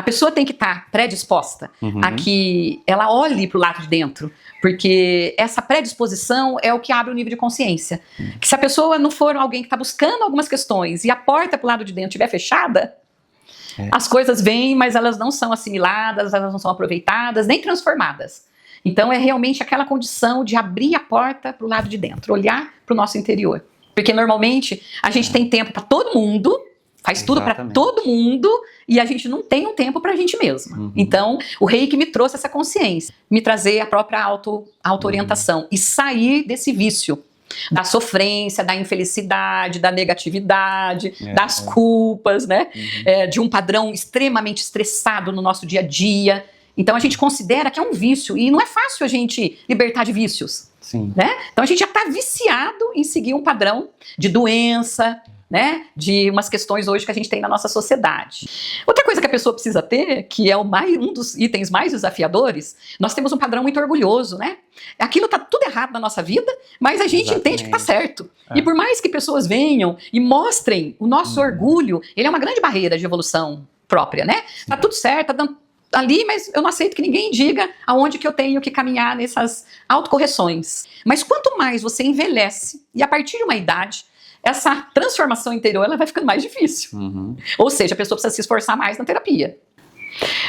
A pessoa tem que estar predisposta a que ela olhe para o lado de dentro, porque essa predisposição é o que abre o nível de consciência. Que se a pessoa não for alguém que está buscando algumas questões e a porta para o lado de dentro estiver fechada, as coisas vêm, mas elas não são assimiladas, elas não são aproveitadas, nem transformadas. Então é realmente aquela condição de abrir a porta para o lado de dentro, olhar para o nosso interior. Porque normalmente a gente tem tempo para todo mundo, faz tudo para todo mundo, e a gente não tem um tempo para a gente mesma. Então, o Reiki me trouxe essa consciência, me trazer a própria auto-orientação e sair desse vício da sofrência, da infelicidade, da negatividade, das culpas, né? De um padrão extremamente estressado no nosso dia a dia. Então, a gente considera que é um vício, e não é fácil a gente libertar de vícios. Sim. Né? Então, a gente já está viciado em seguir um padrão de doença, né, de umas questões hoje que a gente tem na nossa sociedade. Outra coisa que a pessoa precisa ter, que é um dos itens mais desafiadores, nós temos um padrão muito orgulhoso, né? Aquilo tá tudo errado na nossa vida, mas a gente entende que tá certo. E por mais que pessoas venham e mostrem o nosso orgulho, ele é uma grande barreira de evolução própria, né? Tá tudo certo, tá dando ali, mas eu não aceito que ninguém diga aonde que eu tenho que caminhar nessas autocorreções. Mas quanto mais você envelhece, e a partir de uma idade, essa transformação interior ela vai ficando mais difícil. Ou seja, a pessoa precisa se esforçar mais na terapia.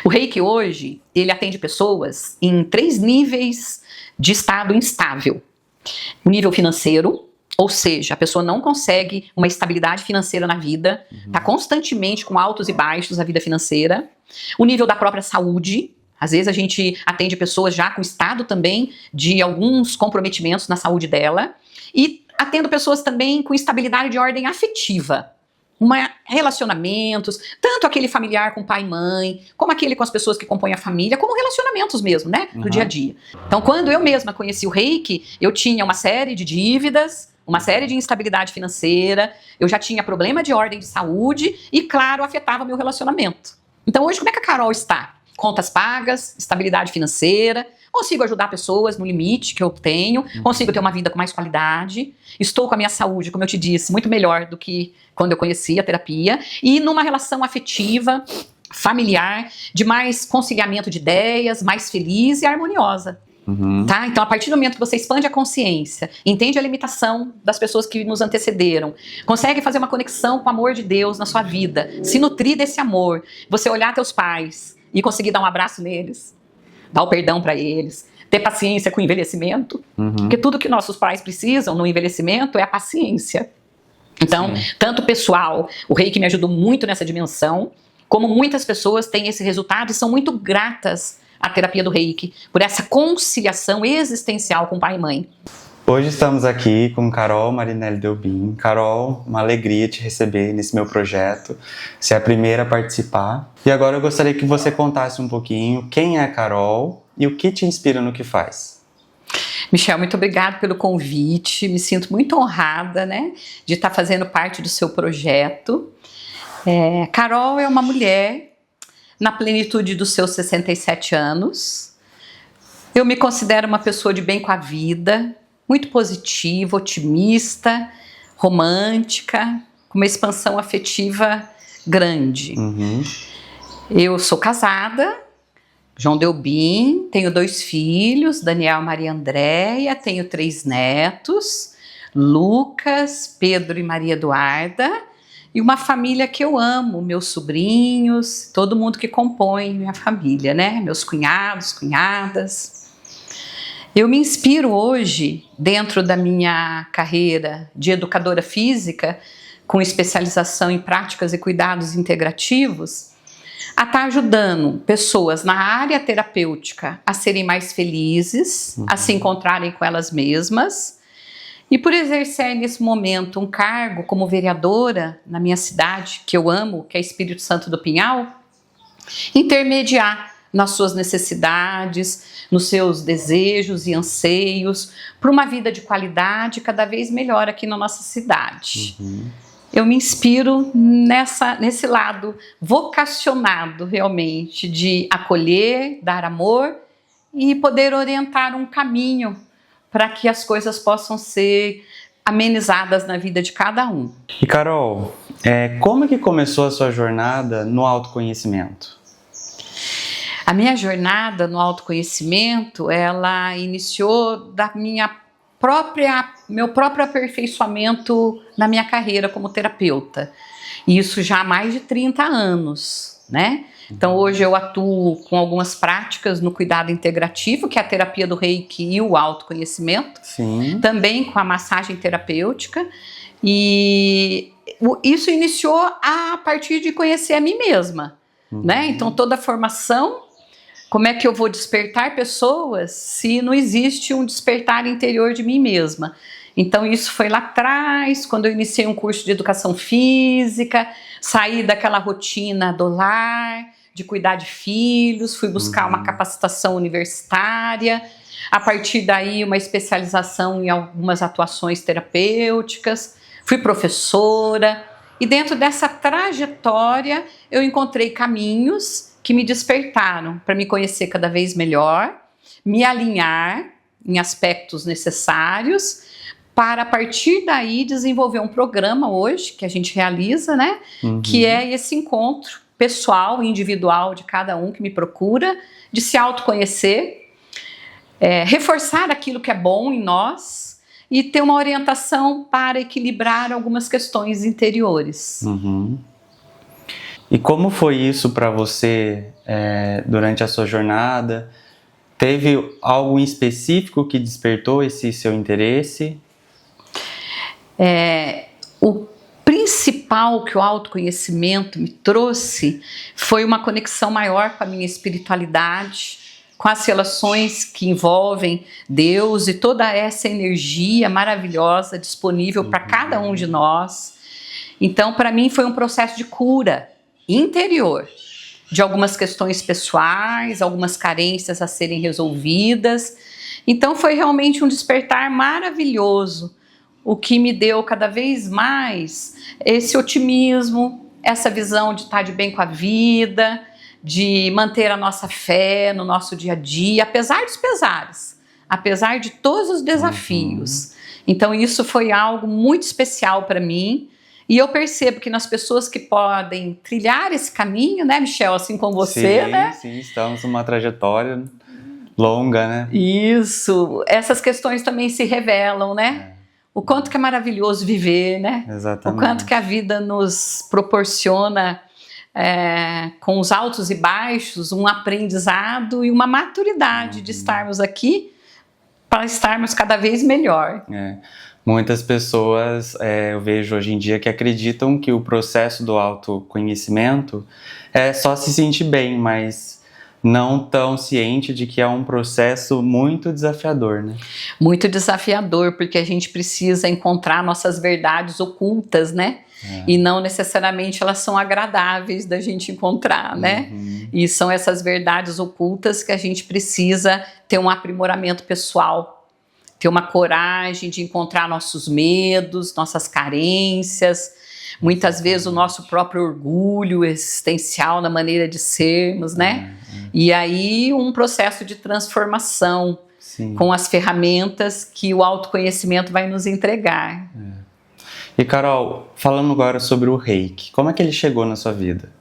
O Reiki hoje, ele atende pessoas em 3 níveis de estado instável. O nível financeiro, ou seja, a pessoa não consegue uma estabilidade financeira na vida, está constantemente com altos e baixos a vida financeira. O nível da própria saúde, às vezes a gente atende pessoas já com estado também de alguns comprometimentos na saúde dela. E atendo pessoas também com instabilidade de ordem afetiva, relacionamentos, tanto aquele familiar com pai e mãe, como aquele com as pessoas que compõem a família, como relacionamentos mesmo, né, do dia a dia. Então, quando eu mesma conheci o Reiki, eu tinha uma série de dívidas, uma série de instabilidade financeira, eu já tinha problema de ordem de saúde e, claro, afetava meu relacionamento. Então, hoje, como é que a Carol está? Contas pagas, estabilidade financeira, consigo ajudar pessoas no limite que eu tenho, consigo ter uma vida com mais qualidade, estou com a minha saúde, como eu te disse, muito melhor do que quando eu conheci a terapia, e numa relação afetiva, familiar, de mais conciliamento de ideias, mais feliz e harmoniosa. Tá? Então, a partir do momento que você expande a consciência, entende a limitação das pessoas que nos antecederam, consegue fazer uma conexão com o amor de Deus na sua vida, se nutrir desse amor, você olhar teus pais e conseguir dar um abraço neles, dar o perdão para eles, ter paciência com o envelhecimento, porque tudo que nossos pais precisam no envelhecimento é a paciência. Então, tanto pessoal, o Reiki me ajudou muito nessa dimensão, como muitas pessoas têm esse resultado e são muito gratas à terapia do Reiki, por essa conciliação existencial com pai e mãe. Hoje estamos aqui com Carol Marinelli Delbin. Carol, uma alegria te receber nesse meu projeto. Você é a primeira a participar. E agora eu gostaria que você contasse um pouquinho quem é a Carol e o que te inspira no que faz. Michel, muito obrigada pelo convite. Me sinto muito honrada, né, de estar fazendo parte do seu projeto. Carol é uma mulher na plenitude dos seus 67 anos. Eu me considero uma pessoa de bem com a vida, muito positiva, otimista, romântica, com uma expansão afetiva grande. Eu sou casada, João Delbin, tenho 2 filhos, Daniel e Maria Andréia, tenho 3 netos, Lucas, Pedro e Maria Eduarda, e uma família que eu amo, meus sobrinhos, todo mundo que compõe minha família, né? Meus cunhados, cunhadas. Eu me inspiro hoje, dentro da minha carreira de educadora física, com especialização em práticas e cuidados integrativos, a estar ajudando pessoas na área terapêutica a serem mais felizes, a se encontrarem com elas mesmas, e por exercer nesse momento um cargo como vereadora na minha cidade, que eu amo, que é Espírito Santo do Pinhal, intermediar nas suas necessidades, nos seus desejos e anseios, para uma vida de qualidade cada vez melhor aqui na nossa cidade. Eu me inspiro nesse lado vocacionado realmente de acolher, dar amor e poder orientar um caminho para que as coisas possam ser amenizadas na vida de cada um. E Carol, como que começou a sua jornada no autoconhecimento? A minha jornada no autoconhecimento, ela iniciou da meu próprio aperfeiçoamento na minha carreira como terapeuta. E isso já há mais de 30 anos, né? Então hoje eu atuo com algumas práticas no cuidado integrativo, que é a terapia do Reiki e o autoconhecimento. Sim. Também com a massagem terapêutica. E isso iniciou a partir de conhecer a mim mesma, né? Então toda a formação, como é que eu vou despertar pessoas se não existe um despertar interior de mim mesma? Então isso foi lá atrás, quando eu iniciei um curso de educação física, saí daquela rotina do lar, de cuidar de filhos, fui buscar uma capacitação universitária, a partir daí uma especialização em algumas atuações terapêuticas, fui professora, e dentro dessa trajetória eu encontrei caminhos que me despertaram para me conhecer cada vez melhor, me alinhar em aspectos necessários, para a partir daí desenvolver um programa hoje que a gente realiza, né? Que é esse encontro pessoal, individual de cada um que me procura, de se autoconhecer, reforçar aquilo que é bom em nós e ter uma orientação para equilibrar algumas questões interiores. E como foi isso para você durante a sua jornada? Teve algo em específico que despertou esse seu interesse? O principal que o autoconhecimento me trouxe foi uma conexão maior com a minha espiritualidade, com as relações que envolvem Deus e toda essa energia maravilhosa disponível para cada um de nós. Então, para mim, foi um processo de cura interior, de algumas questões pessoais, algumas carências a serem resolvidas. Então, foi realmente um despertar maravilhoso, o que me deu cada vez mais esse otimismo, essa visão de estar de bem com a vida, de manter a nossa fé no nosso dia a dia, apesar dos pesares, apesar de todos os desafios. Então isso foi algo muito especial para mim, e eu percebo que nas pessoas que podem trilhar esse caminho, né, Michel, assim como você, né? Sim, estamos numa trajetória longa, né? Isso, essas questões também se revelam, né? O quanto que é maravilhoso viver, né? Exatamente. O quanto que a vida nos proporciona, com os altos e baixos, um aprendizado e uma maturidade de estarmos aqui para estarmos cada vez melhor. Muitas pessoas, eu vejo hoje em dia, que acreditam que o processo do autoconhecimento é só se sentir bem, mas não tão ciente de que é um processo muito desafiador, né? Muito desafiador, porque a gente precisa encontrar nossas verdades ocultas, né? E não necessariamente elas são agradáveis da gente encontrar, né? E são essas verdades ocultas que a gente precisa ter um aprimoramento pessoal, ter uma coragem de encontrar nossos medos, nossas carências, muitas vezes o nosso próprio orgulho existencial na maneira de sermos, né? E aí um processo de transformação com as ferramentas que o autoconhecimento vai nos entregar. E Carol, falando agora sobre o Reiki, como é que ele chegou na sua vida?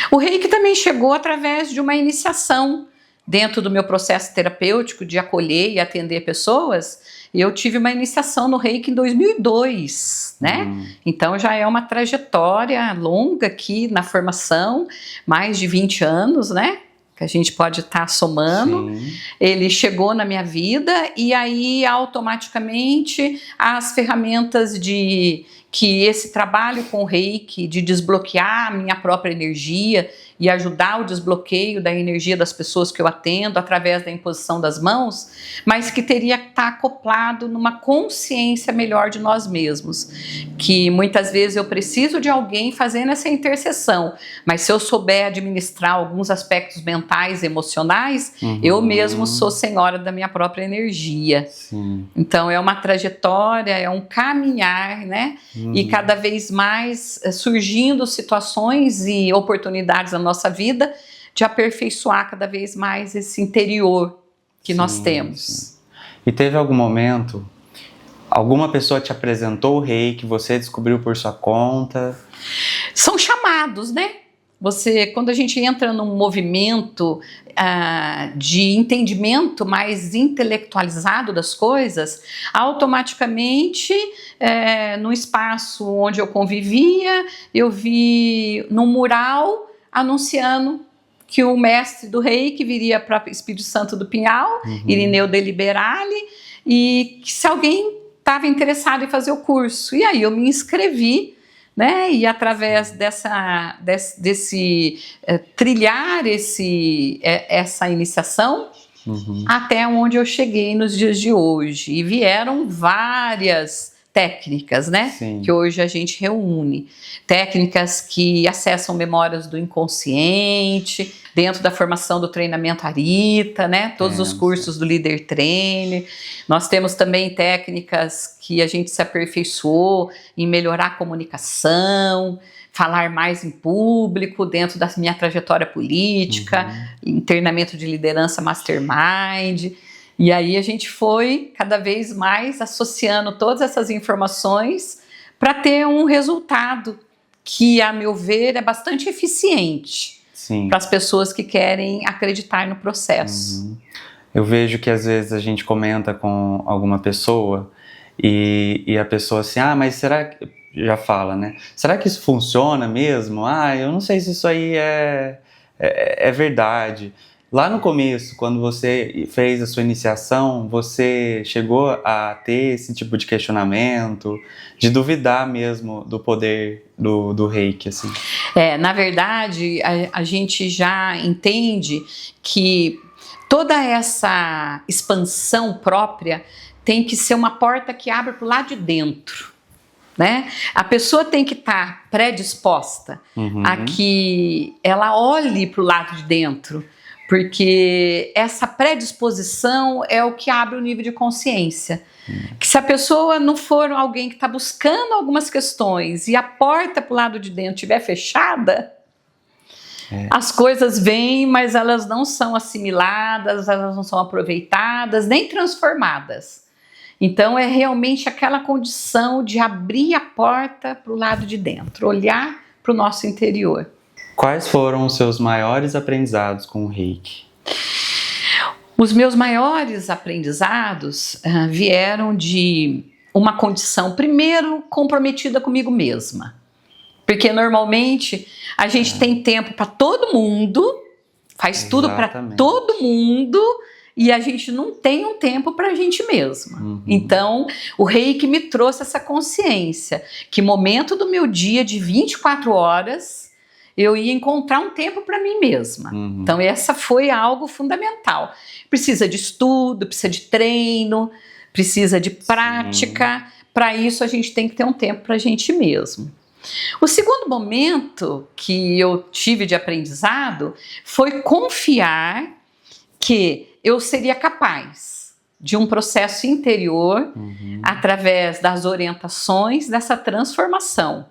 O Reiki também chegou através de uma iniciação dentro do meu processo terapêutico de acolher e atender pessoas. Eu tive uma iniciação no Reiki em 2002, né? Então já é uma trajetória longa aqui na formação, mais de 20 anos, né? Que a gente pode estar somando. Ele chegou na minha vida e aí automaticamente as ferramentas que esse trabalho com o Reiki, de desbloquear a minha própria energia e ajudar o desbloqueio da energia das pessoas que eu atendo através da imposição das mãos, mas que teria que estar acoplado numa consciência melhor de nós mesmos, que muitas vezes eu preciso de alguém fazendo essa interseção, mas se eu souber administrar alguns aspectos mentais e emocionais, eu mesmo sou senhora da minha própria energia. Então é uma trajetória, é um caminhar, né? E cada vez mais surgindo situações e oportunidades na nossa vida de aperfeiçoar cada vez mais esse interior que nós temos. E teve algum momento, alguma pessoa te apresentou o Reiki, você descobriu por sua conta? São chamados, né? quando a gente entra num movimento de entendimento mais intelectualizado das coisas, automaticamente, no espaço onde eu convivia, eu vi num mural anunciando que o mestre do Reiki viria para Espírito Santo do Pinhal, Irineu de Liberale, e que se alguém estava interessado em fazer o curso. E aí eu me inscrevi, né? E através trilhar essa iniciação, até onde eu cheguei nos dias de hoje. E vieram várias técnicas, né? Sim. Que hoje a gente reúne. Técnicas que acessam memórias do inconsciente, dentro da formação do treinamento Arita, né? Todos os cursos do Líder Trainer. Nós temos também técnicas que a gente se aperfeiçoou em melhorar a comunicação, falar mais em público, dentro da minha trajetória política, em treinamento de liderança Mastermind. E aí a gente foi cada vez mais associando todas essas informações para ter um resultado que, a meu ver, é bastante eficiente para as pessoas que querem acreditar no processo. Eu vejo que às vezes a gente comenta com alguma pessoa e a pessoa assim, mas será que... Já fala, né? Será que isso funciona mesmo? Eu não sei se isso aí é verdade. Lá no começo, quando você fez a sua iniciação, você chegou a ter esse tipo de questionamento, de duvidar mesmo do poder do Reiki, assim? Na verdade, a gente já entende que toda essa expansão própria tem que ser uma porta que abre para o lado de dentro, né? A pessoa tem que estar predisposta a que ela olhe para o lado de dentro, porque essa predisposição é o que abre o nível de consciência. Que se a pessoa não for alguém que está buscando algumas questões e a porta para o lado de dentro estiver fechada, as coisas vêm, mas elas não são assimiladas, elas não são aproveitadas, nem transformadas. Então é realmente aquela condição de abrir a porta para o lado de dentro, olhar para o nosso interior. Quais foram os seus maiores aprendizados com o Reiki? Os meus maiores aprendizados vieram de uma condição, primeiro, comprometida comigo mesma. Porque normalmente a gente tem tempo para todo mundo, faz tudo para todo mundo, e a gente não tem um tempo para a gente mesma. Então, o Reiki me trouxe essa consciência, que momento do meu dia de 24 horas... eu ia encontrar um tempo para mim mesma. Então, essa foi algo fundamental. Precisa de estudo, precisa de treino, precisa de prática. Para isso, a gente tem que ter um tempo para a gente mesmo. O segundo momento que eu tive de aprendizado foi confiar que eu seria capaz de um processo interior através das orientações dessa transformação.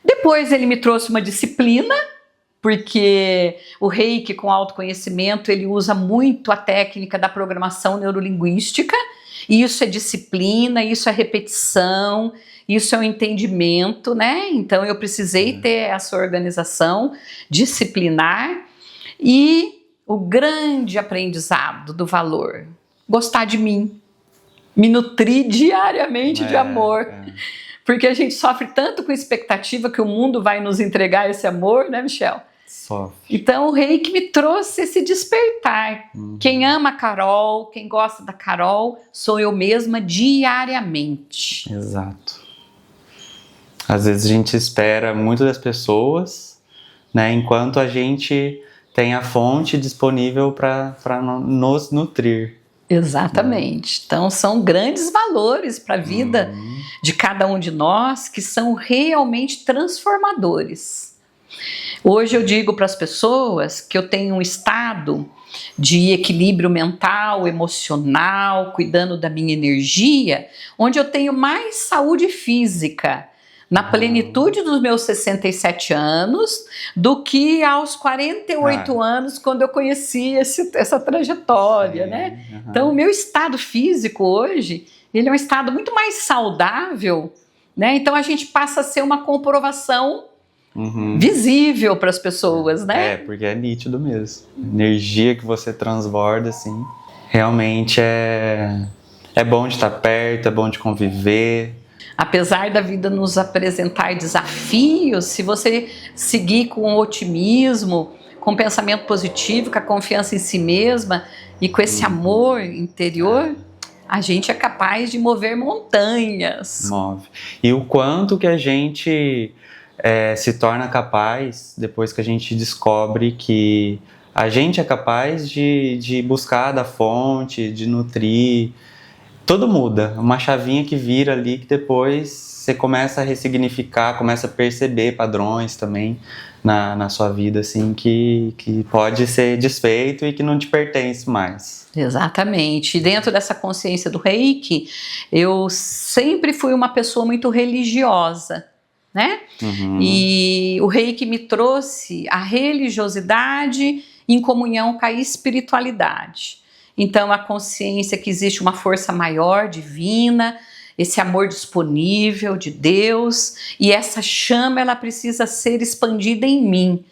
Depois ele me trouxe uma disciplina, porque o Reiki com autoconhecimento ele usa muito a técnica da programação neurolinguística, e isso é disciplina, isso é repetição, isso é um entendimento, né? Então eu precisei ter essa organização disciplinar e o grande aprendizado do valor, gostar de mim, me nutrir diariamente de amor. Porque a gente sofre tanto com expectativa que o mundo vai nos entregar esse amor, né, Michel? Sofre. Então o Reiki me trouxe esse despertar. Quem ama a Carol, quem gosta da Carol, sou eu mesma diariamente. Exato. Às vezes a gente espera muito das pessoas, né, enquanto a gente tem a fonte disponível para nos nutrir. Exatamente. Então são grandes valores para a vida de cada um de nós que são realmente transformadores. Hoje eu digo para as pessoas que eu tenho um estado de equilíbrio mental, emocional, cuidando da minha energia, onde eu tenho mais saúde física na plenitude dos meus 67 anos do que aos 48 anos, quando eu conheci essa trajetória, né? Então, o meu estado físico hoje, ele é um estado muito mais saudável, né? Então, a gente passa a ser uma comprovação visível para as pessoas, né? Porque é nítido mesmo. A energia que você transborda, assim, realmente é bom de estar perto, é bom de conviver. Apesar da vida nos apresentar desafios, se você seguir com otimismo, com pensamento positivo, com a confiança em si mesma e com esse amor interior, a gente é capaz de mover montanhas. Move. E o quanto que a gente se torna capaz depois que a gente descobre que a gente é capaz de buscar da fonte, de nutrir. Tudo muda, uma chavinha que vira ali que depois você começa a ressignificar, começa a perceber padrões também na sua vida, assim, que pode ser desfeito e que não te pertence mais. Exatamente. E dentro dessa consciência do Reiki, eu sempre fui uma pessoa muito religiosa, né? E o Reiki me trouxe a religiosidade em comunhão com a espiritualidade. Então, a consciência que existe uma força maior, divina, esse amor disponível de Deus, e essa chama ela precisa ser expandida em mim.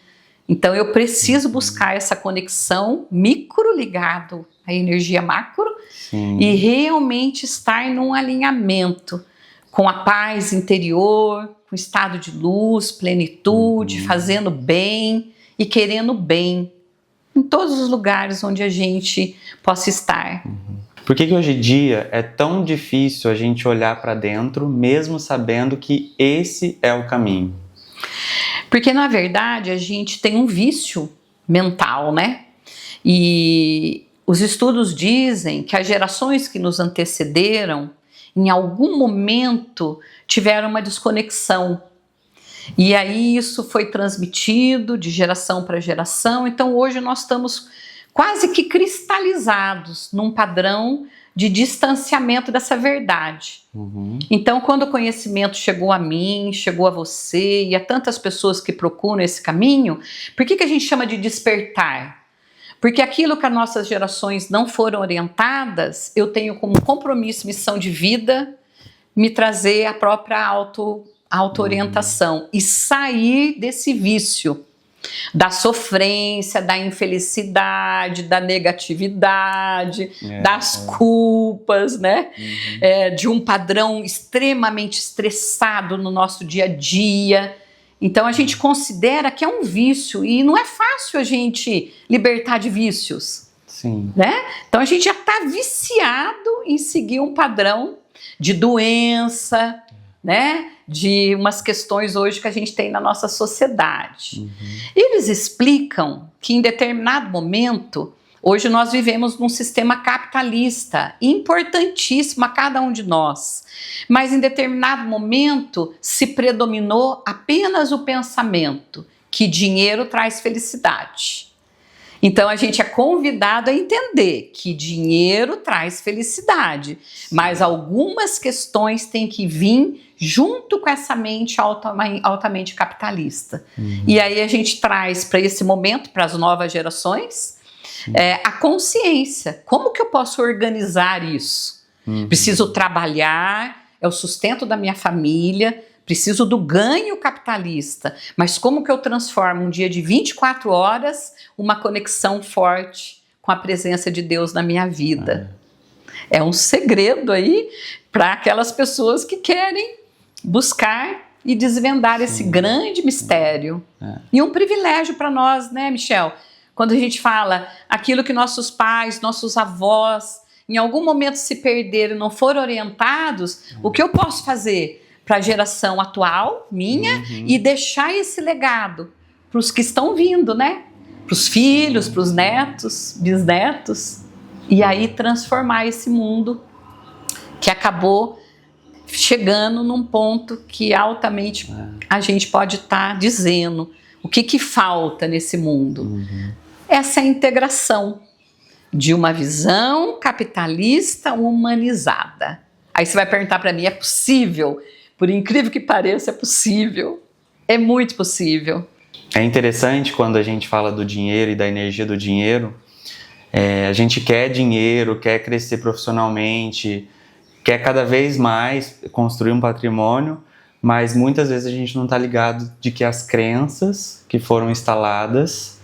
Então, eu preciso buscar essa conexão micro ligado à energia macro. Sim. E realmente estar num alinhamento com a paz interior, com o estado de luz, plenitude, fazendo bem e querendo bem em todos os lugares onde a gente possa estar. Por que hoje em dia é tão difícil a gente olhar para dentro, mesmo sabendo que esse é o caminho? Porque, na verdade, a gente tem um vício mental, né? E os estudos dizem que as gerações que nos antecederam, em algum momento, tiveram uma desconexão. E aí isso foi transmitido de geração para geração. Então hoje nós estamos quase que cristalizados num padrão de distanciamento dessa verdade. Então quando o conhecimento chegou a mim, chegou a você e a tantas pessoas que procuram esse caminho, por que a gente chama de despertar? Porque aquilo que as nossas gerações não foram orientadas, eu tenho como compromisso, missão de vida, me trazer a própria auto-orientação e sair desse vício da sofrência, da infelicidade, da negatividade, das culpas, né? De um padrão extremamente estressado no nosso dia a dia. Então a gente considera que é um vício e não é fácil a gente libertar de vícios. Sim. Né? Então a gente já está viciado em seguir um padrão de doença, né? De umas questões hoje que a gente tem na nossa sociedade. Eles explicam que em determinado momento, hoje nós vivemos num sistema capitalista, importantíssimo a cada um de nós, mas em determinado momento se predominou apenas o pensamento que dinheiro traz felicidade. Então a gente é convidado a entender que dinheiro traz felicidade, mas algumas questões têm que vir junto com essa mente altamente capitalista. E aí a gente traz para esse momento, para as novas gerações, a consciência. Como que eu posso organizar isso? Preciso trabalhar, é o sustento da minha família, preciso do ganho capitalista, mas como que eu transformo um dia de 24 horas uma conexão forte com a presença de Deus na minha vida? É um segredo aí para aquelas pessoas que querem buscar e desvendar esse grande mistério. E um privilégio para nós, né, Michel? Quando a gente fala aquilo que nossos pais, nossos avós, em algum momento se perderam, não foram orientados, o que eu posso fazer para a geração atual, minha, e deixar esse legado para os que estão vindo, né? Para os filhos, para os netos, bisnetos, e aí transformar esse mundo que acabou chegando num ponto que altamente a gente pode estar dizendo o que falta nesse mundo. Essa é a integração de uma visão capitalista humanizada. Aí você vai perguntar para mim, é possível? Por incrível que pareça, é possível. É muito possível. É interessante quando a gente fala do dinheiro e da energia do dinheiro. A gente quer dinheiro, quer crescer profissionalmente, quer cada vez mais construir um patrimônio, mas muitas vezes a gente não está ligado de que as crenças que foram instaladas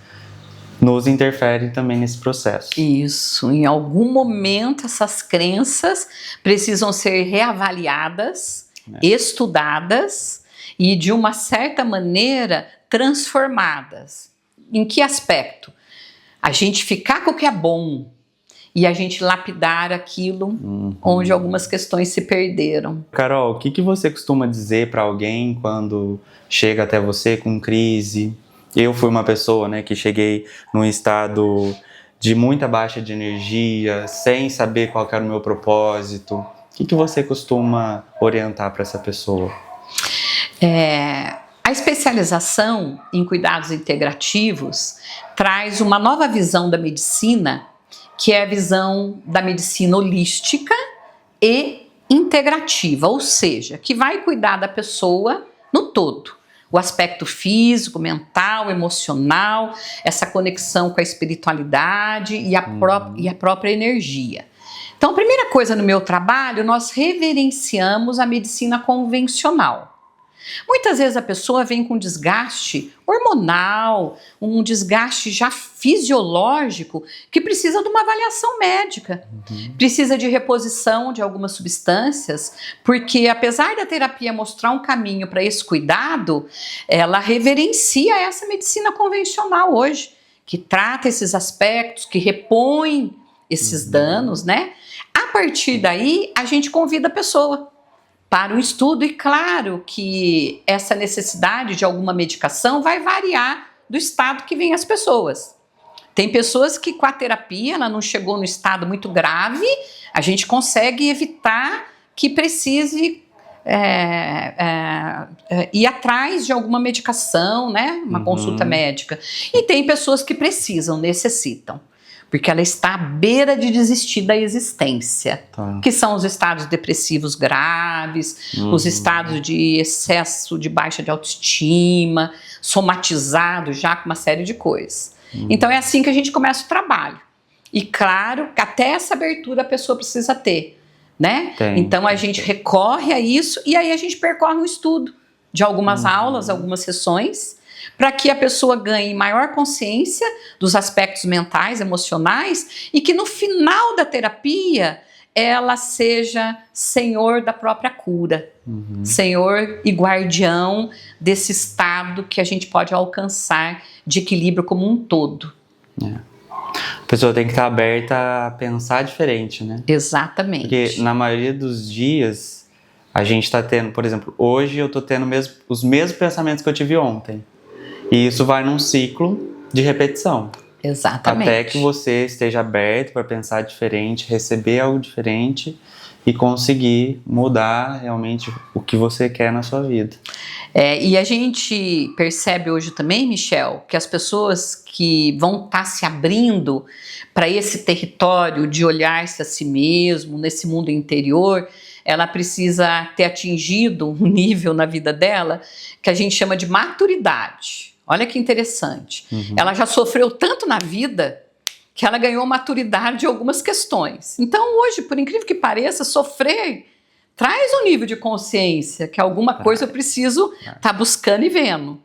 nos interferem também nesse processo. Isso, em algum momento essas crenças precisam ser reavaliadas, estudadas e de uma certa maneira transformadas. Em que aspecto? A gente ficar com o que é bom e a gente lapidar aquilo onde algumas questões se perderam. Carol, o que você costuma dizer para alguém quando chega até você com crise? Eu fui uma pessoa, né, que cheguei num estado de muita baixa de energia, sem saber qual era o meu propósito. O que você costuma orientar para essa pessoa? A especialização em cuidados integrativos traz uma nova visão da medicina, que é a visão da medicina holística e integrativa, ou seja, que vai cuidar da pessoa no todo. O aspecto físico, mental, emocional, essa conexão com a espiritualidade e a própria energia. Então, a primeira coisa no meu trabalho, nós reverenciamos a medicina convencional. Muitas vezes a pessoa vem com desgaste hormonal, um desgaste já fisiológico, que precisa de uma avaliação médica. Precisa de reposição de algumas substâncias, porque apesar da terapia mostrar um caminho para esse cuidado, ela reverencia essa medicina convencional hoje, que trata esses aspectos, que repõe esses danos, né? A partir daí, a gente convida a pessoa para o estudo, e claro que essa necessidade de alguma medicação vai variar do estado que vem as pessoas. Tem pessoas que com a terapia ela não chegou no estado muito grave, a gente consegue evitar que precise ir atrás de alguma medicação, né? Uma consulta médica. E tem pessoas que precisam, necessitam, porque ela está à beira de desistir da existência, que são os estados depressivos graves, os estados de excesso de baixa de autoestima, somatizados já com uma série de coisas. Então é assim que a gente começa o trabalho. E claro, até essa abertura a pessoa precisa ter, né? Então a gente recorre a isso e aí a gente percorre um estudo de algumas aulas, algumas sessões, para que a pessoa ganhe maior consciência dos aspectos mentais, emocionais, e que no final da terapia ela seja senhor da própria cura, senhor e guardião desse estado que a gente pode alcançar de equilíbrio como um todo. A pessoa tem que estar aberta a pensar diferente, né? Exatamente. Porque na maioria dos dias a gente está tendo, por exemplo, hoje eu estou tendo os mesmos pensamentos que eu tive ontem. E isso vai num ciclo de repetição. Exatamente. Até que você esteja aberto para pensar diferente, receber algo diferente e conseguir mudar realmente o que você quer na sua vida. E a gente percebe hoje também, Michel, que as pessoas que vão estar se abrindo para esse território de olhar-se a si mesmo, nesse mundo interior, ela precisa ter atingido um nível na vida dela que a gente chama de maturidade. Olha que interessante. Ela já sofreu tanto na vida que ela ganhou maturidade de algumas questões. Então hoje, por incrível que pareça, sofrer traz um nível de consciência que alguma coisa eu preciso estar buscando e vendo.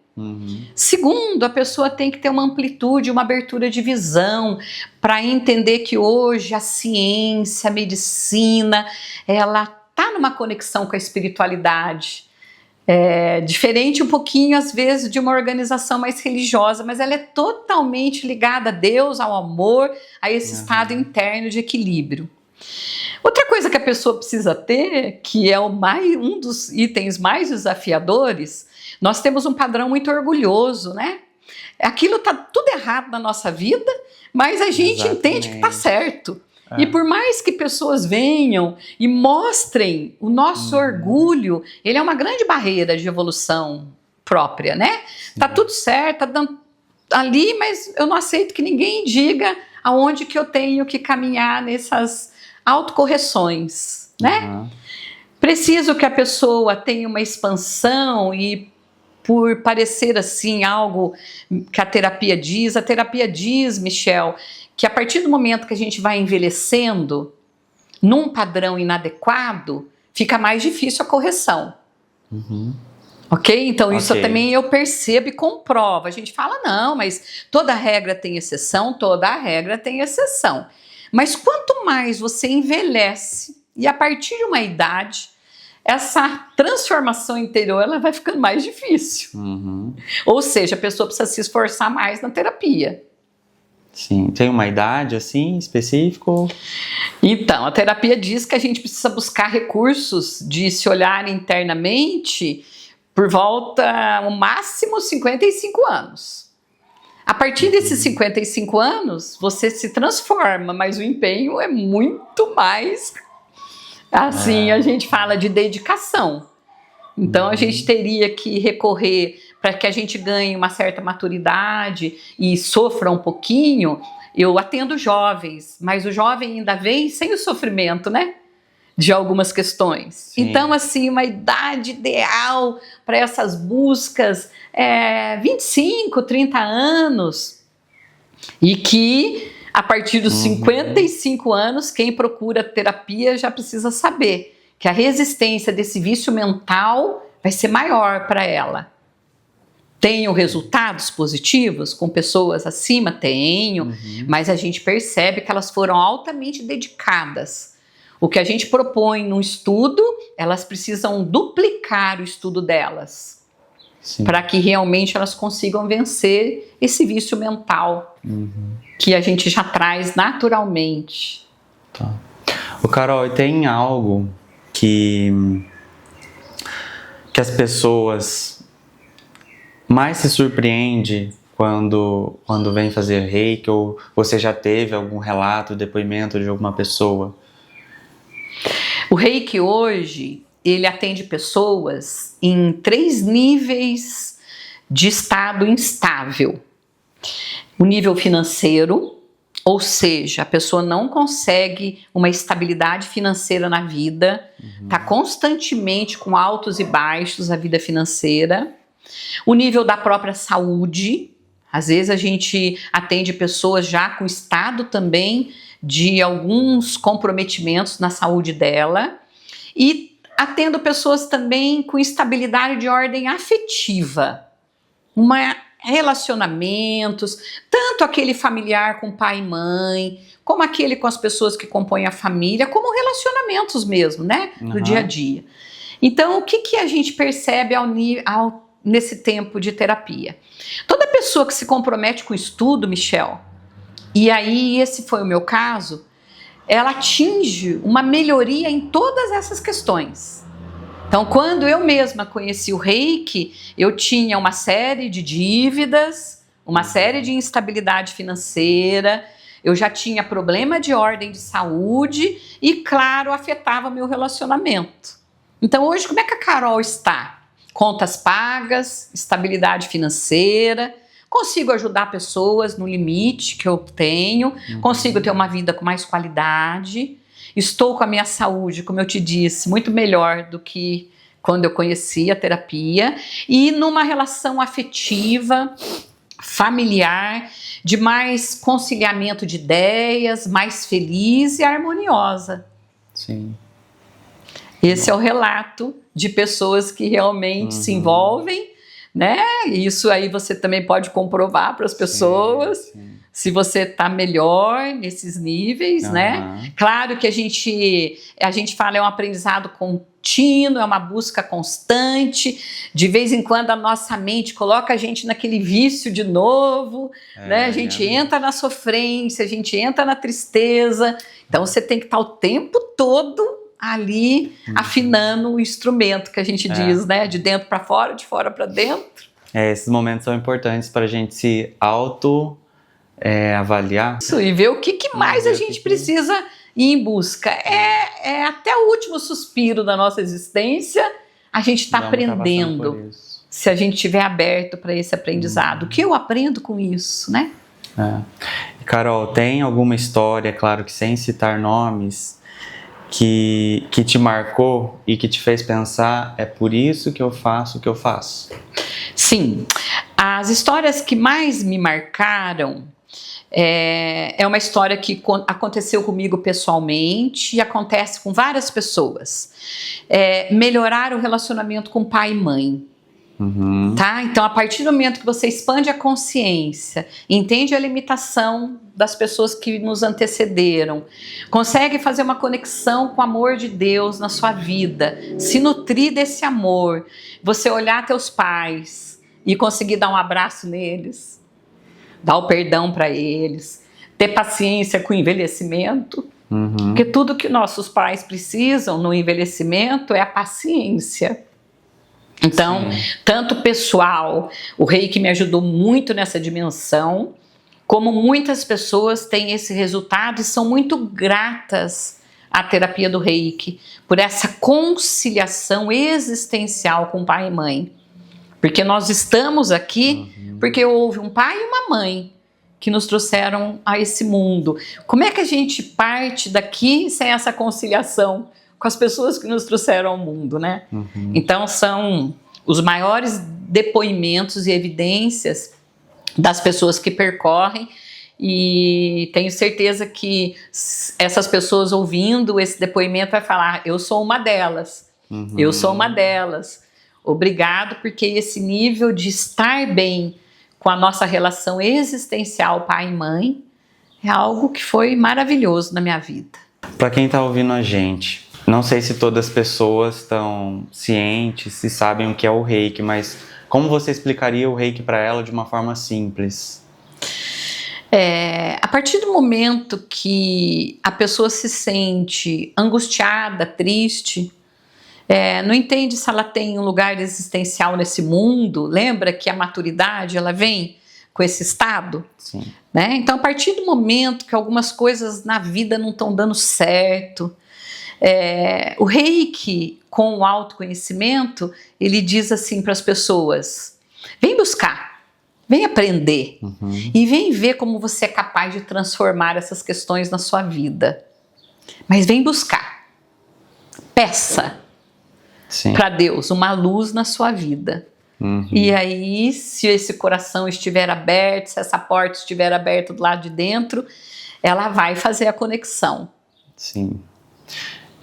Segundo, a pessoa tem que ter uma amplitude, uma abertura de visão para entender que hoje a ciência, a medicina, ela está numa conexão com a espiritualidade. Diferente um pouquinho, às vezes, de uma organização mais religiosa, mas ela é totalmente ligada a Deus, ao amor, a esse estado interno de equilíbrio. Outra coisa que a pessoa precisa ter, que é um dos itens mais desafiadores, nós temos um padrão muito orgulhoso, né? Aquilo está tudo errado na nossa vida, mas a gente entende que está certo. E por mais que pessoas venham e mostrem o nosso orgulho, ele é uma grande barreira de evolução própria, né? Tá tudo certo, tá dando ali, mas eu não aceito que ninguém diga aonde que eu tenho que caminhar nessas autocorreções, né? Preciso que a pessoa tenha uma expansão e por parecer assim algo que a terapia diz, Michel, que a partir do momento que a gente vai envelhecendo num padrão inadequado, fica mais difícil a correção. Ok? Então isso Ok. também eu percebo e comprovo. A gente fala, não, mas toda regra tem exceção, toda regra tem exceção. Mas quanto mais você envelhece, e a partir de uma idade, essa transformação interior ela vai ficando mais difícil. Ou seja, a pessoa precisa se esforçar mais na terapia. Sim. Tem uma idade assim, específico? Então, a terapia diz que a gente precisa buscar recursos de se olhar internamente por volta, o máximo, 55 anos. A partir desses 55 anos, você se transforma, mas o empenho é muito mais, assim, a gente fala de dedicação. Então, a gente teria que recorrer para que a gente ganhe uma certa maturidade e sofra um pouquinho. Eu atendo jovens, mas o jovem ainda vem sem o sofrimento, né? De algumas questões. Sim. Então, assim, uma idade ideal para essas buscas é 25, 30 anos. E que, a partir dos 55 anos, quem procura terapia já precisa saber que a resistência desse vício mental vai ser maior para ela. Tenho resultados positivos com pessoas acima? Tenho, mas a gente percebe que elas foram altamente dedicadas. O que a gente propõe no estudo, elas precisam duplicar o estudo delas, para que realmente elas consigam vencer esse vício mental que a gente já traz naturalmente. Tá. O Carol, tem algo que as pessoas mais se surpreendem quando vem fazer reiki, ou você já teve algum relato, depoimento de alguma pessoa? O reiki hoje, ele atende pessoas em 3 níveis de estado instável. O nível financeiro, ou seja, a pessoa não consegue uma estabilidade financeira na vida, está constantemente com altos e baixos na vida financeira. O nível da própria saúde, às vezes a gente atende pessoas já com estado também de alguns comprometimentos na saúde dela, e atendo pessoas também com instabilidade de ordem afetiva, relacionamentos, tanto aquele familiar com pai e mãe, como aquele com as pessoas que compõem a família, como relacionamentos mesmo, né, do dia a dia. Então, o que a gente percebe nesse tempo de terapia? Toda pessoa que se compromete com o estudo, Michel, e aí esse foi o meu caso, ela atinge uma melhoria em todas essas questões. Então, quando eu mesma conheci o reiki, eu tinha uma série de dívidas, uma série de instabilidade financeira, eu já tinha problema de ordem de saúde e, claro, afetava meu relacionamento. Então, hoje, como é que a Carol está? Contas pagas, estabilidade financeira, consigo ajudar pessoas no limite que eu tenho, consigo ter uma vida com mais qualidade, estou com a minha saúde, como eu te disse, muito melhor do que quando eu conheci a terapia, e numa relação afetiva, familiar, de mais conciliamento de ideias, mais feliz e harmoniosa. Sim. Esse é o relato de pessoas que realmente se envolvem, né? Isso aí você também pode comprovar para as pessoas, se você está melhor nesses níveis, né? Claro que a gente fala, é um aprendizado contínuo, é uma busca constante, de vez em quando a nossa mente coloca a gente naquele vício de novo, né? A gente entra na sofrência, a gente entra na tristeza, então você tem que estar o tempo todo ali afinando o instrumento que a gente diz, né? De dentro para fora, de fora para dentro. Esses momentos são importantes para a gente se avaliar. Isso, e ver o que mais a gente precisa ir em busca. É até o último suspiro da nossa existência, a gente está aprendendo. Se a gente estiver aberto para esse aprendizado. O que eu aprendo com isso, né? Carol, tem alguma história, claro que sem citar nomes, que te marcou e que te fez pensar, é por isso que eu faço o que eu faço? Sim, as histórias que mais me marcaram, É uma história que aconteceu comigo pessoalmente e acontece com várias pessoas. Melhorar o relacionamento com pai e mãe. Tá? Então, a partir do momento que você expande a consciência, entende a limitação das pessoas que nos antecederam, consegue fazer uma conexão com o amor de Deus na sua vida, se nutrir desse amor, você olhar teus pais e conseguir dar um abraço neles, dar o perdão para eles, ter paciência com o envelhecimento, porque tudo que nossos pais precisam no envelhecimento é a paciência. Então, tanto pessoal, o Reiki me ajudou muito nessa dimensão, como muitas pessoas têm esse resultado e são muito gratas à terapia do Reiki, por essa conciliação existencial com pai e mãe. Porque nós estamos aqui porque houve um pai e uma mãe que nos trouxeram a esse mundo. Como é que a gente parte daqui sem essa conciliação com as pessoas que nos trouxeram ao mundo, né? Então, são os maiores depoimentos e evidências das pessoas que percorrem, e tenho certeza que essas pessoas ouvindo esse depoimento vai falar, eu sou uma delas, eu sou uma delas. Obrigado, porque esse nível de estar bem com a nossa relação existencial pai e mãe é algo que foi maravilhoso na minha vida. Para quem está ouvindo a gente, não sei se todas as pessoas estão cientes, se sabem o que é o Reiki, mas como você explicaria o Reiki para ela de uma forma simples? A partir do momento que a pessoa se sente angustiada, triste, não entende se ela tem um lugar existencial nesse mundo, lembra que a maturidade ela vem com esse estado? Sim. Né? Então, a partir do momento que algumas coisas na vida não estão dando certo, o Reiki, com o autoconhecimento, ele diz assim para as pessoas, vem buscar, vem aprender e vem ver como você é capaz de transformar essas questões na sua vida. Mas vem buscar, peça para Deus uma luz na sua vida. E aí, se esse coração estiver aberto, se essa porta estiver aberta do lado de dentro, ela vai fazer a conexão. Sim.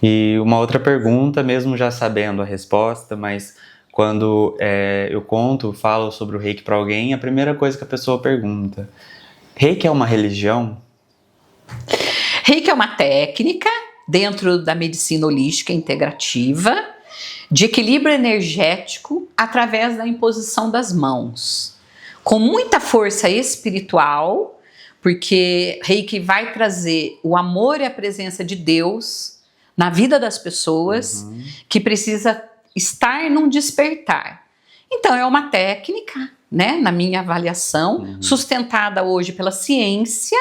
E uma outra pergunta, mesmo já sabendo a resposta, mas quando eu falo sobre o Reiki para alguém, a primeira coisa que a pessoa pergunta, Reiki é uma religião? Reiki é uma técnica dentro da medicina holística integrativa de equilíbrio energético através da imposição das mãos, com muita força espiritual, porque Reiki vai trazer o amor e a presença de Deus na vida das pessoas, que precisa estar num despertar. Então, é uma técnica, né, na minha avaliação, sustentada hoje pela ciência,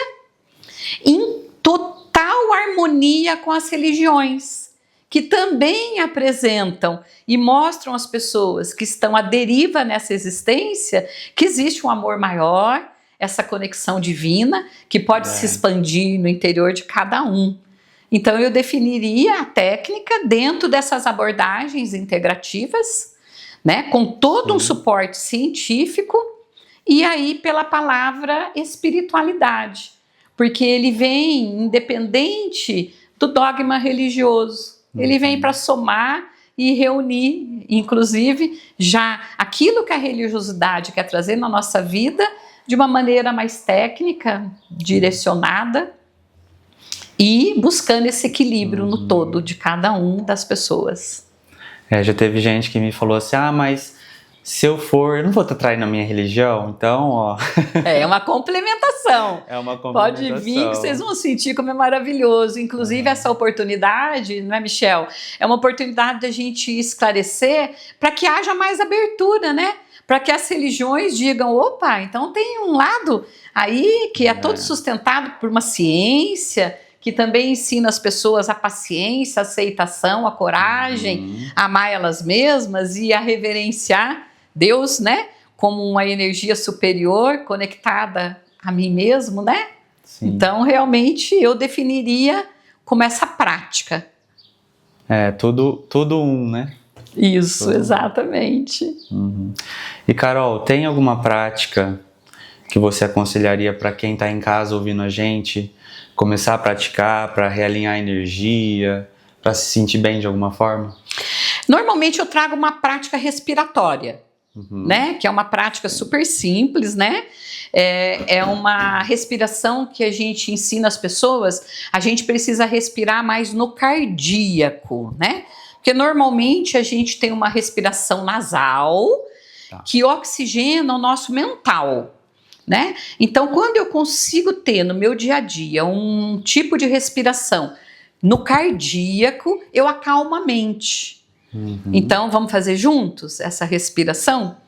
em total harmonia com as religiões, que também apresentam e mostram às pessoas que estão à deriva nessa existência, que existe um amor maior, essa conexão divina, que pode se expandir no interior de cada um. Então, eu definiria a técnica dentro dessas abordagens integrativas, né, com todo um suporte científico, e aí pela palavra espiritualidade, porque ele vem independente do dogma religioso, ele vem para somar e reunir, inclusive, já aquilo que a religiosidade quer trazer na nossa vida de uma maneira mais técnica, direcionada, e buscando esse equilíbrio no todo de cada um das pessoas. Já teve gente que me falou assim, mas se eu não vou estar traindo a minha religião, então, ó... É uma complementação. É uma complementação. Pode vir que vocês vão sentir como é maravilhoso. Inclusive, essa oportunidade, não é, Michel? É uma oportunidade da gente esclarecer para que haja mais abertura, né? Para que as religiões digam, opa, então tem um lado aí que é todo sustentado por uma ciência, que também ensina as pessoas a paciência, a aceitação, a coragem, a amar elas mesmas e a reverenciar Deus, né? Como uma energia superior conectada a mim mesmo, né? Sim. Então, realmente, eu definiria como essa prática. Tudo um, né? Isso, exatamente. E Carol, tem alguma prática que você aconselharia para quem está em casa ouvindo a gente começar a praticar para realinhar a energia, para se sentir bem de alguma forma? Normalmente eu trago uma prática respiratória, né? Que é uma prática super simples, né? É uma respiração que a gente ensina as pessoas. A gente precisa respirar mais no cardíaco, né? Porque normalmente a gente tem uma respiração nasal que oxigena o nosso mental, né? Então, quando eu consigo ter no meu dia a dia um tipo de respiração no cardíaco, eu acalmo a mente. Então, vamos fazer juntos essa respiração?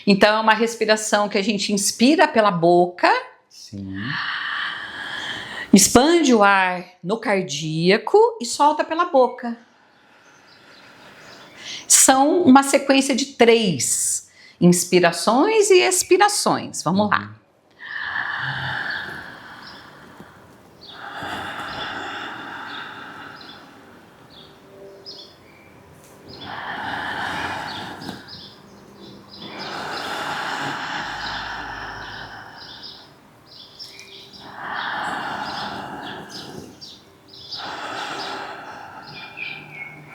Então, é uma respiração que a gente inspira pela boca, Sim. expande o ar no cardíaco e solta pela boca. São uma sequência de 3 inspirações e expirações. Vamos lá.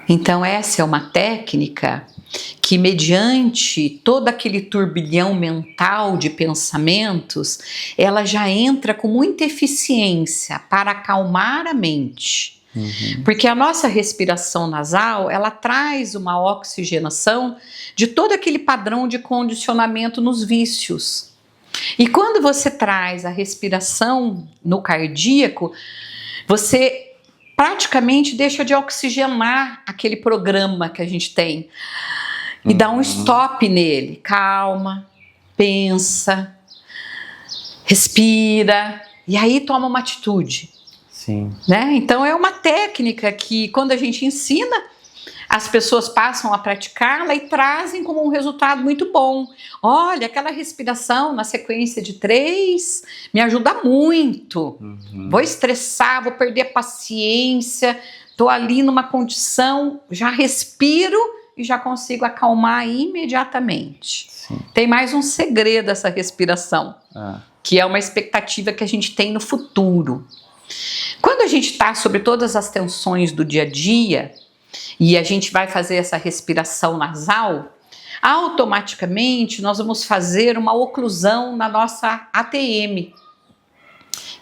Então, essa é uma técnica que, mediante todo aquele turbilhão mental de pensamentos, ela já entra com muita eficiência para acalmar a mente. Porque a nossa respiração nasal, ela traz uma oxigenação de todo aquele padrão de condicionamento nos vícios. E quando você traz a respiração no cardíaco, você praticamente deixa de oxigenar aquele programa que a gente tem e dá um stop nele. Calma, pensa, respira e aí toma uma atitude. Sim. Né? Então é uma técnica que, quando a gente ensina, as pessoas passam a praticá-la e trazem como um resultado muito bom. Olha, aquela respiração na sequência de 3 me ajuda muito. Vou estressar, vou perder a paciência, estou ali numa condição, já respiro e já consigo acalmar imediatamente. Sim. Tem mais um segredo essa respiração, que é uma expectativa que a gente tem no futuro. Quando a gente está sobre todas as tensões do dia a dia, e a gente vai fazer essa respiração nasal, automaticamente nós vamos fazer uma oclusão na nossa ATM,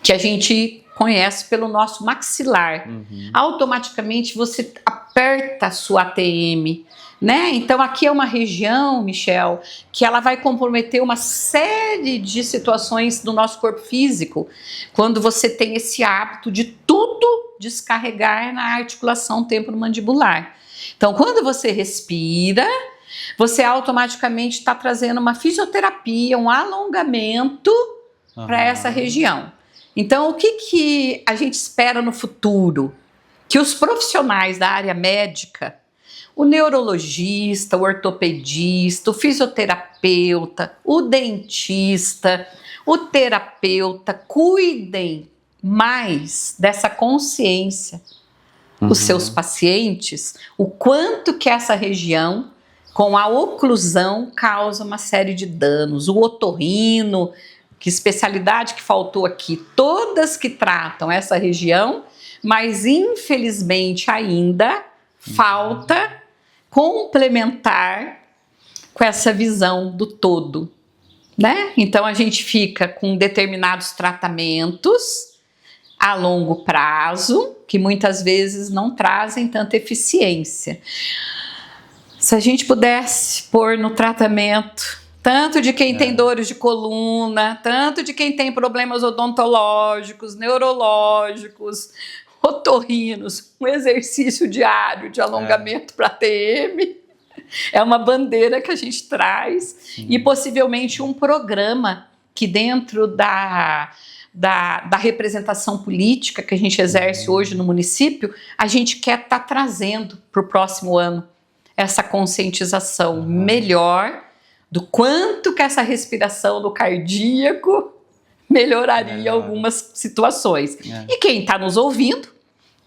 que a gente conhece pelo nosso maxilar. Automaticamente você aperta a sua ATM, né? Então aqui é uma região, Michel, que ela vai comprometer uma série de situações do nosso corpo físico, quando você tem esse hábito de tudo descarregar na articulação temporomandibular. Então, quando você respira, você automaticamente está trazendo uma fisioterapia, um alongamento para essa região. Então, o que a gente espera no futuro? Que os profissionais da área médica, o neurologista, o ortopedista, o fisioterapeuta, o dentista, o terapeuta, cuidem mais dessa consciência, os seus pacientes, o quanto que essa região, com a oclusão, causa uma série de danos. O otorrino, que especialidade que faltou aqui, todas que tratam essa região, mas infelizmente ainda falta complementar com essa visão do todo, né? Então a gente fica com determinados tratamentos a longo prazo, que muitas vezes não trazem tanta eficiência. Se a gente pudesse pôr no tratamento, tanto de quem tem dores de coluna, tanto de quem tem problemas odontológicos, neurológicos, otorrinos, um exercício diário de alongamento para TM, é uma bandeira que a gente traz, e possivelmente um programa que, dentro da representação política que a gente exerce hoje no município, a gente quer estar trazendo para o próximo ano essa conscientização melhor do quanto que essa respiração do cardíaco melhoraria algumas situações. E quem está nos ouvindo,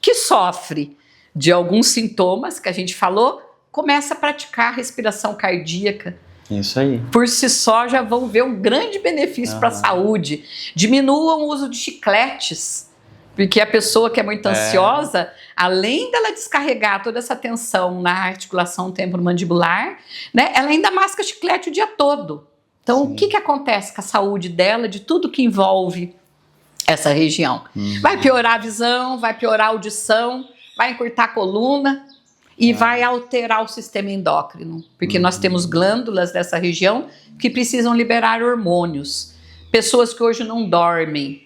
que sofre de alguns sintomas que a gente falou, começa a praticar a respiração cardíaca, Isso aí. Por si só já vão ver um grande benefício para a saúde. Diminuam o uso de chicletes, porque a pessoa que é muito ansiosa, além dela descarregar toda essa tensão na articulação temporomandibular, né, ela ainda masca chiclete o dia todo. Então, o que acontece com a saúde dela, de tudo que envolve essa região? Vai piorar a visão, vai piorar a audição, vai encurtar a coluna e vai alterar o sistema endócrino, porque nós temos glândulas dessa região que precisam liberar hormônios. Pessoas que hoje não dormem,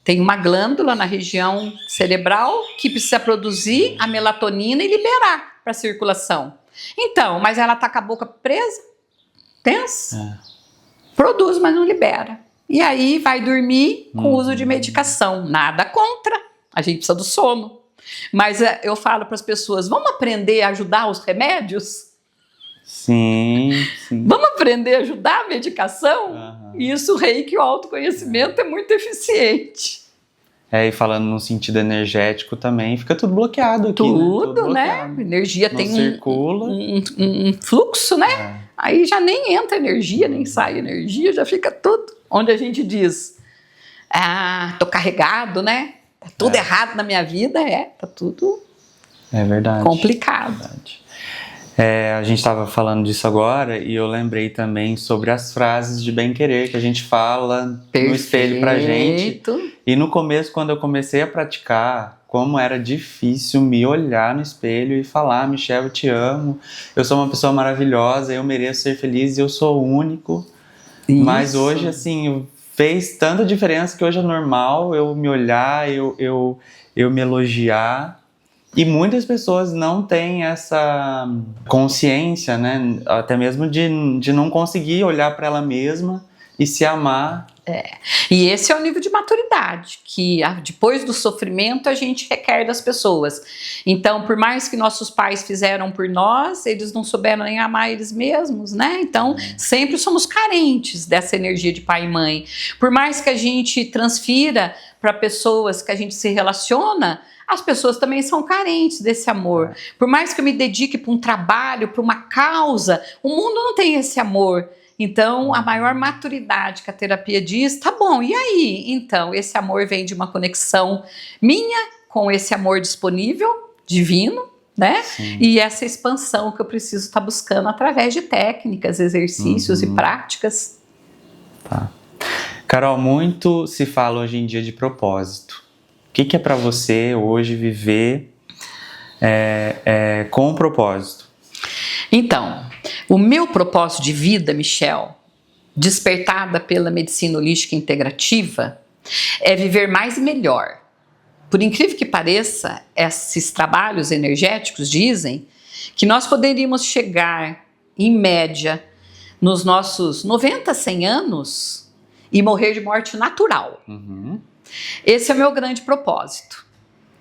tem uma glândula na região cerebral que precisa produzir a melatonina e liberar para a circulação. Então, mas ela está com a boca presa, tensa, produz, mas não libera. E aí vai dormir com o uso de medicação. Nada contra, a gente precisa do sono. Mas eu falo para as pessoas, vamos aprender a ajudar os remédios? Sim. Vamos aprender a ajudar a medicação? Isso, o reiki, o autoconhecimento é muito eficiente. E falando no sentido energético também, fica tudo bloqueado aqui, tudo, né? Energia não tem circula. Um fluxo, né? Aí já nem entra energia, nem sai energia, já fica tudo. Onde a gente diz, tô carregado, né? Tá tudo errado na minha vida, tá tudo verdade, complicado. Verdade. A gente estava falando disso agora e eu lembrei também sobre as frases de bem-querer que a gente fala no espelho pra gente. E no começo, quando eu comecei a praticar, como era difícil me olhar no espelho e falar, Michel, eu te amo, eu sou uma pessoa maravilhosa, eu mereço ser feliz, eu sou único. Isso. Mas hoje, assim, fez tanta diferença que hoje é normal eu me olhar, eu me elogiar. E muitas pessoas não têm essa consciência, né? Até mesmo de não conseguir olhar para ela mesma e se amar. E esse é o nível de maturidade que depois do sofrimento a gente requer das pessoas. Então, por mais que nossos pais fizeram por nós, eles não souberam nem amar eles mesmos, né? Então, sempre somos carentes dessa energia de pai e mãe. Por mais que a gente transfira para pessoas que a gente se relaciona, as pessoas também são carentes desse amor. Por mais que eu me dedique para um trabalho, para uma causa, o mundo não tem esse amor. Então, a maior maturidade que a terapia diz, tá bom, e aí? Então, esse amor vem de uma conexão minha com esse amor disponível, divino, né? Sim. E essa expansão que eu preciso estar buscando através de técnicas, exercícios e práticas. Tá. Carol, muito se fala hoje em dia de propósito. O que é para você hoje viver com propósito? Então, o meu propósito de vida, Michel, despertada pela medicina holística integrativa, é viver mais e melhor. Por incrível que pareça, esses trabalhos energéticos dizem que nós poderíamos chegar, em média, nos nossos 90, 100 anos e morrer de morte natural. Esse é o meu grande propósito.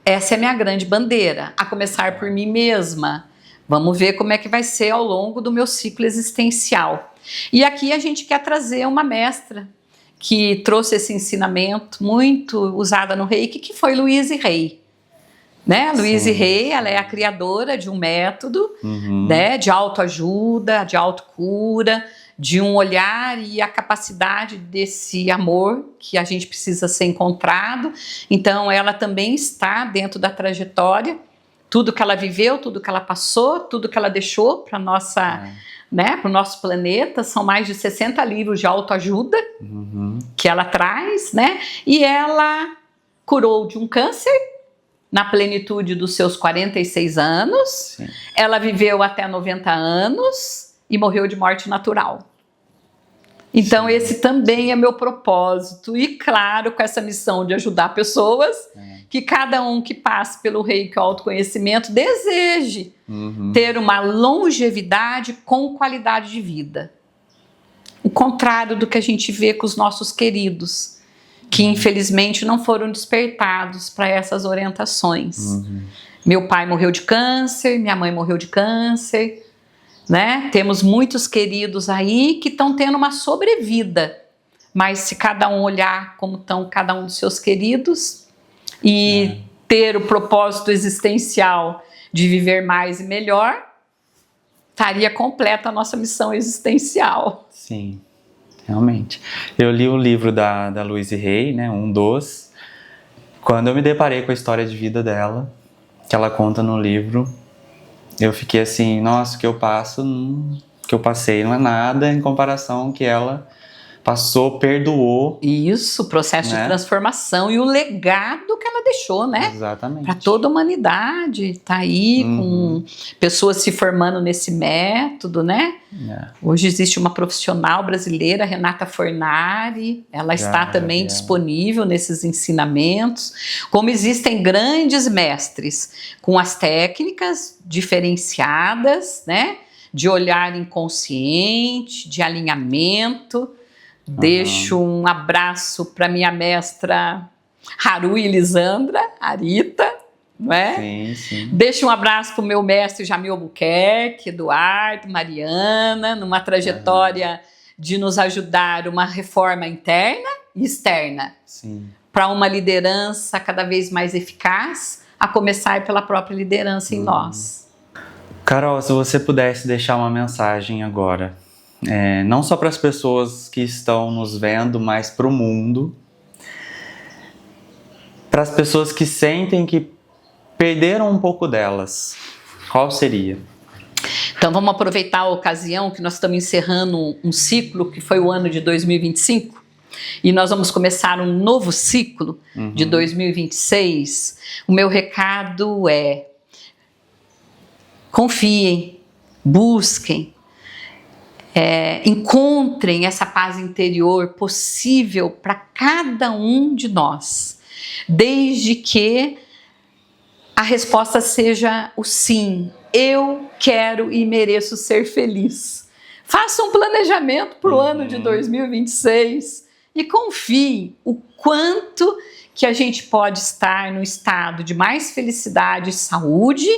Essa é a minha grande bandeira, a começar por mim mesma. Vamos ver como é que vai ser ao longo do meu ciclo existencial. E aqui a gente quer trazer uma mestra que trouxe esse ensinamento muito usada no Reiki, que foi Louise Hay. Né? Louise Hay, ela é a criadora de um método né, de autoajuda, de autocura, de um olhar e a capacidade desse amor que a gente precisa ser encontrado. Então ela também está dentro da trajetória, tudo que ela viveu, tudo que ela passou, tudo que ela deixou para nossa, né, para o nosso planeta. São mais de 60 livros de autoajuda que ela traz, né? E ela curou de um câncer na plenitude dos seus 46 anos. Sim. Ela viveu até 90 anos e morreu de morte natural. Então esse também é meu propósito, e claro, com essa missão de ajudar pessoas, que cada um que passe pelo Reiki autoconhecimento deseje ter uma longevidade com qualidade de vida. O contrário do que a gente vê com os nossos queridos, que infelizmente não foram despertados para essas orientações. Meu pai morreu de câncer, minha mãe morreu de câncer, né? Temos muitos queridos aí que estão tendo uma sobrevida, mas se cada um olhar como estão cada um dos seus queridos e ter o propósito existencial de viver mais e melhor, estaria completa a nossa missão existencial. Sim, realmente. Eu li o livro da Louise Hay, né, Um Dos. Quando eu me deparei com a história de vida dela, que ela conta no livro, eu fiquei assim, nossa, o que eu passo, o que eu passei não é nada em comparação ao que ela passou, perdoou. Isso, o processo de transformação e o legado que ela deixou, né? Exatamente. Para toda a humanidade, tá aí com pessoas se formando nesse método, né? Hoje existe uma profissional brasileira, Renata Fornari, ela está também disponível nesses ensinamentos, como existem grandes mestres com as técnicas diferenciadas, né? De olhar inconsciente, de alinhamento. Deixo um abraço para minha mestra Haru e Lisandra, Arita, não é? Sim, sim. Deixo um abraço para o meu mestre Jamil Albuquerque, Eduardo, Mariana, numa trajetória de nos ajudar uma reforma interna e externa para uma liderança cada vez mais eficaz, a começar pela própria liderança em nós. Carol, se você pudesse deixar uma mensagem agora, não só para as pessoas que estão nos vendo, mas para o mundo, para as pessoas que sentem que perderam um pouco delas, qual seria? Então vamos aproveitar a ocasião que nós estamos encerrando um ciclo que foi o ano de 2025 e nós vamos começar um novo ciclo de 2026. O meu recado é: confiem, busquem, encontrem essa paz interior possível para cada um de nós, desde que a resposta seja o sim. Eu quero e mereço ser feliz. Faça um planejamento para o ano de 2026 e confie o quanto que a gente pode estar no estado de mais felicidade e saúde,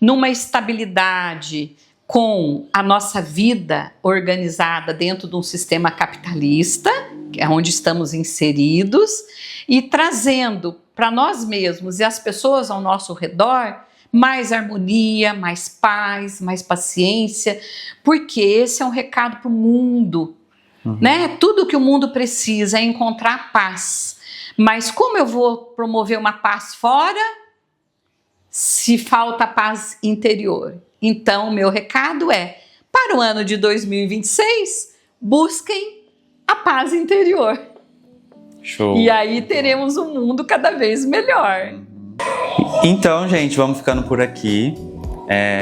numa estabilidade com a nossa vida organizada dentro de um sistema capitalista, que é onde estamos inseridos, e trazendo para nós mesmos e as pessoas ao nosso redor mais harmonia, mais paz, mais paciência, porque esse é um recado para o mundo, né? Tudo que o mundo precisa é encontrar paz. Mas como eu vou promover uma paz fora se falta paz interior? Então, meu recado é, para o ano de 2026, busquem a paz interior. Show. E aí teremos um mundo cada vez melhor. Então, gente, vamos ficando por aqui.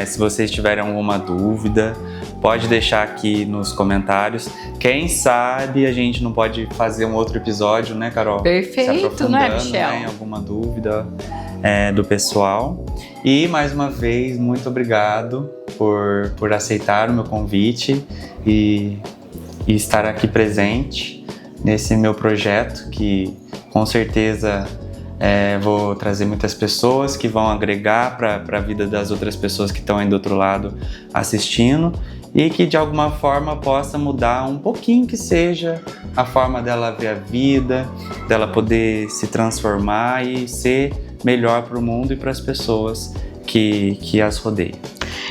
Se vocês tiverem alguma dúvida, pode deixar aqui nos comentários. Quem sabe a gente não pode fazer um outro episódio, né, Carol? Perfeito, não é, Michel? Né, em alguma dúvida do pessoal. E, mais uma vez, muito obrigado por aceitar o meu convite e estar aqui presente nesse meu projeto, que com certeza vou trazer muitas pessoas que vão agregar para a vida das outras pessoas que estão aí do outro lado assistindo e que de alguma forma possa mudar um pouquinho, que seja a forma dela ver a vida, dela poder se transformar e ser melhor para o mundo e para as pessoas que as rodeiam.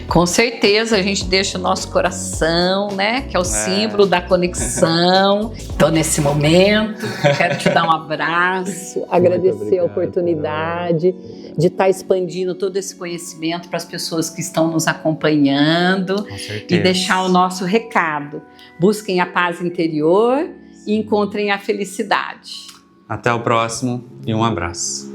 Com certeza, a gente deixa o nosso coração, né? Que é o símbolo da conexão. Então, nesse momento, quero te dar um abraço, agradecer a oportunidade de estar expandindo todo esse conhecimento para as pessoas que estão nos acompanhando e deixar o nosso recado. Busquem a paz interior e encontrem a felicidade. Até o próximo e um abraço.